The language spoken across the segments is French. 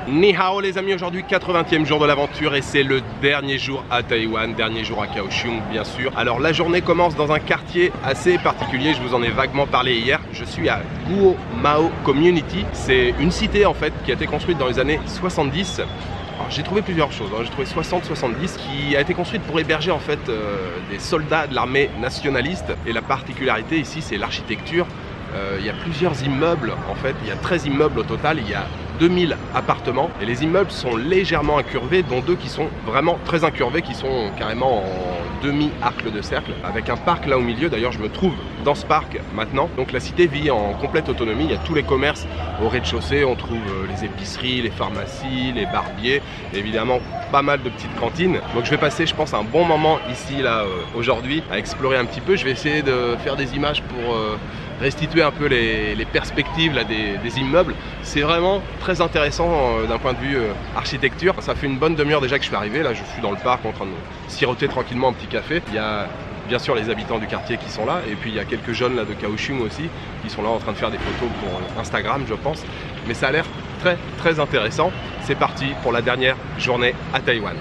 Ni hao les amis, aujourd'hui 80e jour de l'aventure et c'est le dernier jour à Taïwan, dernier jour à Kaohsiung bien sûr. Alors la journée commence dans un quartier assez particulier, je vous en ai vaguement parlé hier. Je suis à Guo Mao Community, c'est une cité en fait qui a été construite dans les années 70. J'ai trouvé plusieurs choses, j'ai trouvé 60-70 qui a été construite pour héberger en fait des soldats de l'armée nationaliste. Et la particularité ici c'est l'architecture. Il y a plusieurs immeubles en fait, il y a 13 immeubles au total, il y a 2000 appartements et les immeubles sont légèrement incurvés, dont deux qui sont vraiment très incurvés, qui sont carrément en demi-arc de cercle, avec un parc là au milieu. D'ailleurs je me trouve dans ce parc maintenant, donc la cité vit en complète autonomie, il y a tous les commerces au rez-de-chaussée, on trouve les épiceries, les pharmacies, les barbiers, et évidemment pas mal de petites cantines. Donc je vais passer je pense un bon moment ici là aujourd'hui à explorer un petit peu. Je vais essayer de faire des images pour restituer un peu les perspectives là, des immeubles. C'est vraiment très intéressant d'un point de vue architecture. Ça fait une bonne demi-heure déjà que je suis arrivé, là je suis dans le parc en train de siroter tranquillement un petit café. Il y a bien sûr les habitants du quartier qui sont là et puis il y a quelques jeunes là, de Kaohsiung aussi qui sont là en train de faire des photos pour Instagram je pense. Mais ça a l'air très intéressant. C'est parti pour la dernière journée à Taïwan.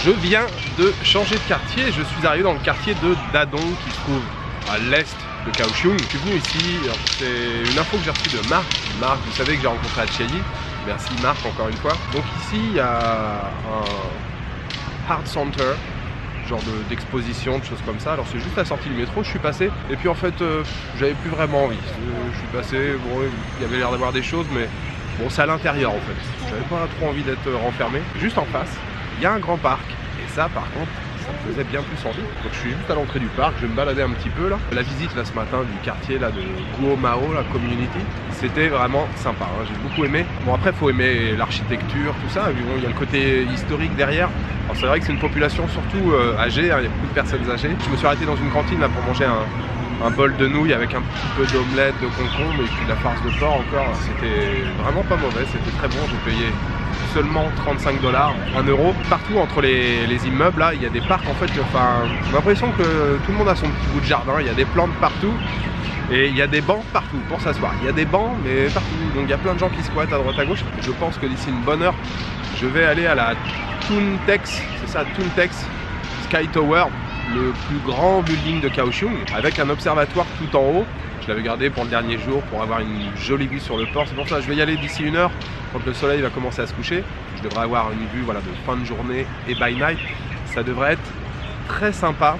Je viens de changer de quartier, je suis arrivé dans le quartier de Dadong qui se trouve à l'est de Kaohsiung. Je suis venu ici, c'est une info que j'ai reçue de Marc. Marc, vous savez que j'ai rencontré à Chiayi. Merci Marc encore une fois. Donc ici il y a un Art Center, genre d'exposition, de choses comme ça. Alors c'est juste la sortie du métro, je suis passé et puis en fait j'avais plus vraiment envie. Je suis passé, bon il y avait l'air d'avoir des choses mais bon c'est à l'intérieur en fait. J'avais pas trop envie d'être renfermé. Juste en face, il y a un grand parc et ça par contre ça me faisait bien plus envie. Donc je suis juste à l'entrée du parc, je vais me balader un petit peu là. La visite là ce matin du quartier là de Guo Mao, la community, c'était vraiment sympa, hein. J'ai beaucoup aimé. Bon après faut aimer l'architecture, tout ça, bon, il y a le côté historique derrière. Alors c'est vrai que c'est une population surtout âgée, hein. Il y a beaucoup de personnes âgées. Je me suis arrêté dans une cantine là pour manger un bol de nouilles avec un petit peu d'omelette, de concombre et puis de la farce de porc encore. C'était vraiment pas mauvais, c'était très bon, j'ai payé seulement 35 $, 1 euro. Partout entre les immeubles, là, il y a des parcs en fait. Enfin, j'ai l'impression que tout le monde a son petit bout de jardin. Il y a des plantes partout et il y a des bancs partout pour s'asseoir. Il y a des bancs, mais partout. Donc il y a plein de gens qui squattent à droite à gauche. Je pense que d'ici une bonne heure, je vais aller à la Toontex, c'est ça, Toontex Sky Tower, le plus grand building de Kaohsiung, avec un observatoire tout en haut. Je l'avais gardé pour le dernier jour pour avoir une jolie vue sur le port. C'est pour ça que je vais y aller d'ici une heure quand le soleil va commencer à se coucher. Je devrais avoir une vue voilà, de fin de journée et by night. Ça devrait être très sympa.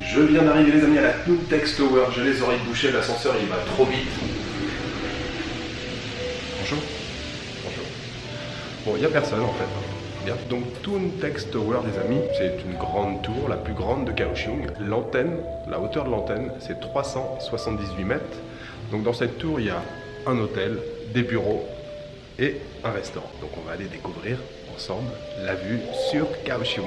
Je viens d'arriver les amis à la Toontex Tower, j'ai les oreilles bouchées, l'ascenseur il va trop vite. Bonjour. Bonjour. Bon, il n'y a personne en fait. Bien. Donc Toontex Tower les amis, c'est une grande tour, la plus grande de Kaohsiung. L'antenne, la hauteur de l'antenne, c'est 378 mètres. Donc dans cette tour, il y a un hôtel, des bureaux et un restaurant. Donc on va aller découvrir ensemble la vue sur Kaohsiung.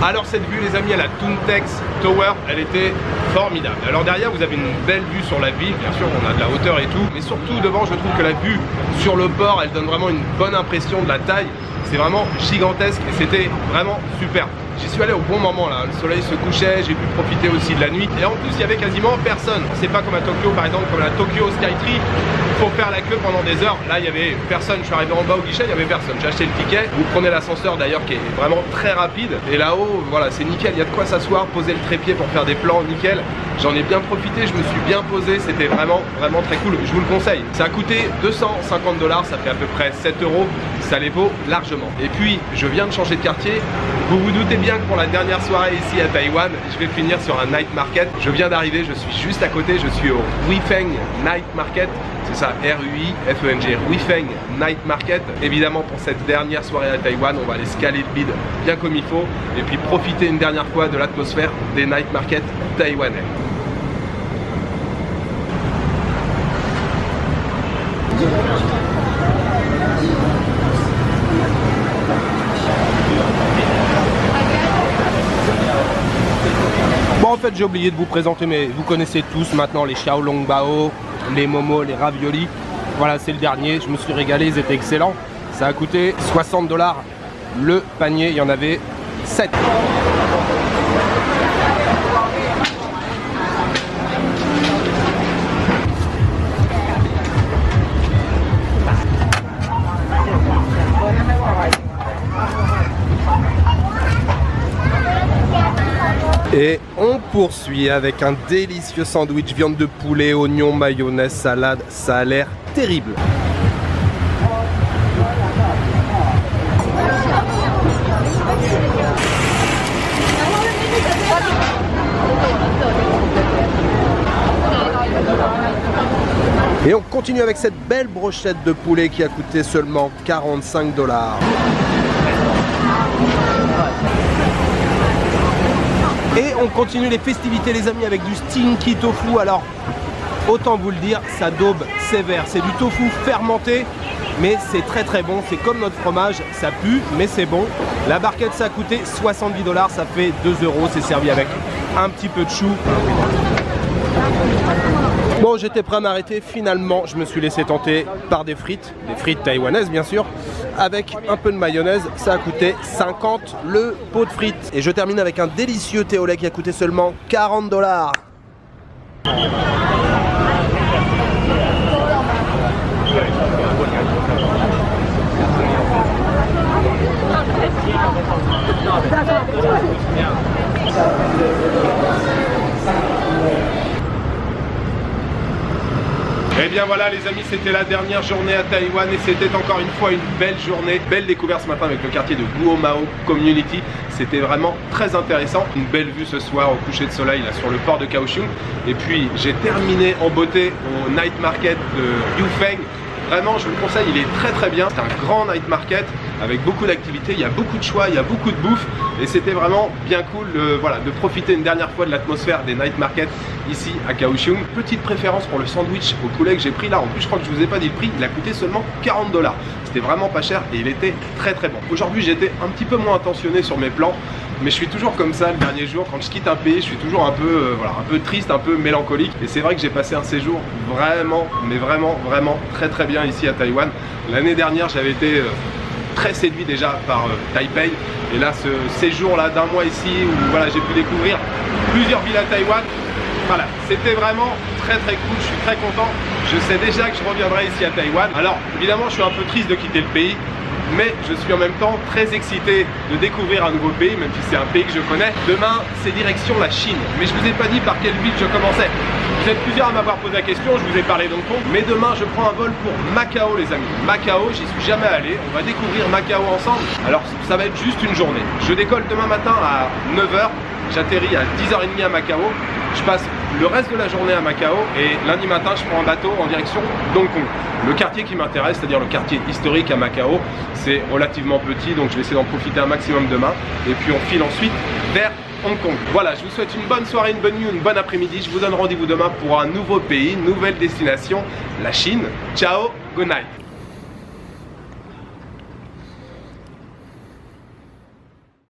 Alors cette vue les amis à la Toontex Tower, elle était formidable. Alors derrière vous avez une belle vue sur la ville, bien sûr on a de la hauteur et tout, mais surtout devant je trouve que la vue sur le port elle donne vraiment une bonne impression de la taille. C'est vraiment gigantesque et c'était vraiment super. J'y suis allé au bon moment là, le soleil se couchait, j'ai pu profiter aussi de la nuit et en plus il y avait quasiment personne. C'est pas comme à Tokyo par exemple, comme la Tokyo Skytree, il faut faire la queue pendant des heures. Là il y avait personne, je suis arrivé en bas au guichet, il y avait personne. J'ai acheté le ticket, vous prenez l'ascenseur d'ailleurs qui est vraiment très rapide et là-haut voilà c'est nickel, il y a de quoi s'asseoeur, poser le trépied pour faire des plans nickel. J'en ai bien profité, je me suis bien posé, c'était vraiment très cool, je vous le conseille. Ça a coûté 250 $, ça fait à peu près 7 €, ça les vaut largement. Et puis je viens de changer de quartier, vous vous doutez bien que pour la dernière soirée ici à Taïwan, je vais finir sur un night market. Je viens d'arriver, je suis juste à côté, je suis au Ruifeng Night Market. C'est ça, R-U-I-F-E-N-G, Ruifeng Night Market. Évidemment pour cette dernière soirée à Taïwan, on va aller scaler le bide bien comme il faut et puis profiter une dernière fois de l'atmosphère des night markets taïwanais. Bon en fait j'ai oublié de vous présenter, mais vous connaissez tous maintenant les xiaolongbao, les momos, les raviolis. Voilà c'est le dernier, je me suis régalé, ils étaient excellents. Ça a coûté 60 $ le panier, il y en avait 7. Et on poursuit avec un délicieux sandwich viande de poulet, oignons, mayonnaise, salade. Ça a l'air terrible. Et on continue avec cette belle brochette de poulet qui a coûté seulement 45 $. Et on continue les festivités les amis avec du stinky tofu. Alors autant vous le dire, ça daube sévère. C'est du tofu fermenté, mais c'est très très bon. C'est comme notre fromage, ça pue, mais c'est bon. La barquette ça a coûté 70 $, ça fait 2 €. C'est servi avec un petit peu de chou. Bon, j'étais prêt à m'arrêter, finalement je me suis laissé tenter par des frites taïwanaises bien sûr, avec un peu de mayonnaise. Ça a coûté 50 € le pot de frites. Et je termine avec un délicieux thé au lait qui a coûté seulement 40 $. Et bien voilà les amis, c'était la dernière journée à Taïwan et c'était encore une fois une belle journée. Belle découverte ce matin avec le quartier de Guomao Community. C'était vraiment très intéressant. Une belle vue ce soir au coucher de soleil là sur le port de Kaohsiung. Et puis j'ai terminé en beauté au night market de Yufeng. Vraiment, je vous le conseille, il est très très bien. C'est un grand night market avec beaucoup d'activités, il y a beaucoup de choix, il y a beaucoup de bouffe et c'était vraiment bien cool voilà, de profiter une dernière fois de l'atmosphère des night markets ici à Kaohsiung. Petite préférence pour le sandwich au poulet que j'ai pris là. En plus, je crois que je vous ai pas dit le prix, il a coûté seulement 40 $. C'était vraiment pas cher et il était très très bon. Aujourd'hui, j'étais un petit peu moins attentionné sur mes plans. Mais je suis toujours comme ça le dernier jour, quand je quitte un pays, je suis toujours un peu, voilà, un peu triste, un peu mélancolique. Et c'est vrai que j'ai passé un séjour vraiment, mais vraiment, vraiment très très bien ici à Taïwan. L'année dernière, j'avais été très séduit déjà par Taipei. Et là, ce séjour-là d'un mois ici, où voilà, j'ai pu découvrir plusieurs villes à Taïwan. Voilà, c'était vraiment très très cool, je suis très content. Je sais déjà que je reviendrai ici à Taïwan. Alors, évidemment, je suis un peu triste de quitter le pays. Mais je suis en même temps très excité de découvrir un nouveau pays, même si c'est un pays que je connais. Demain, c'est direction la Chine. Mais je vous ai pas dit par quelle ville je commençais. Vous êtes plusieurs à m'avoir posé la question, je vous ai parlé d'Hong Kong. Mais demain, je prends un vol pour Macao, les amis. Macao, j'y suis jamais allé. On va découvrir Macao ensemble. Alors, ça va être juste une journée. Je décolle demain matin à 9 h. J'atterris à 10h30 à Macao. Je passe le reste de la journée à Macao et lundi matin, je prends un bateau en direction d'Hong Kong. Le quartier qui m'intéresse, c'est-à-dire le quartier historique à Macao, c'est relativement petit, donc je vais essayer d'en profiter un maximum demain. Et puis on file ensuite vers Hong Kong. Voilà, je vous souhaite une bonne soirée, une bonne nuit, une bonne après-midi. Je vous donne rendez-vous demain pour un nouveau pays, une nouvelle destination, la Chine. Ciao, good night.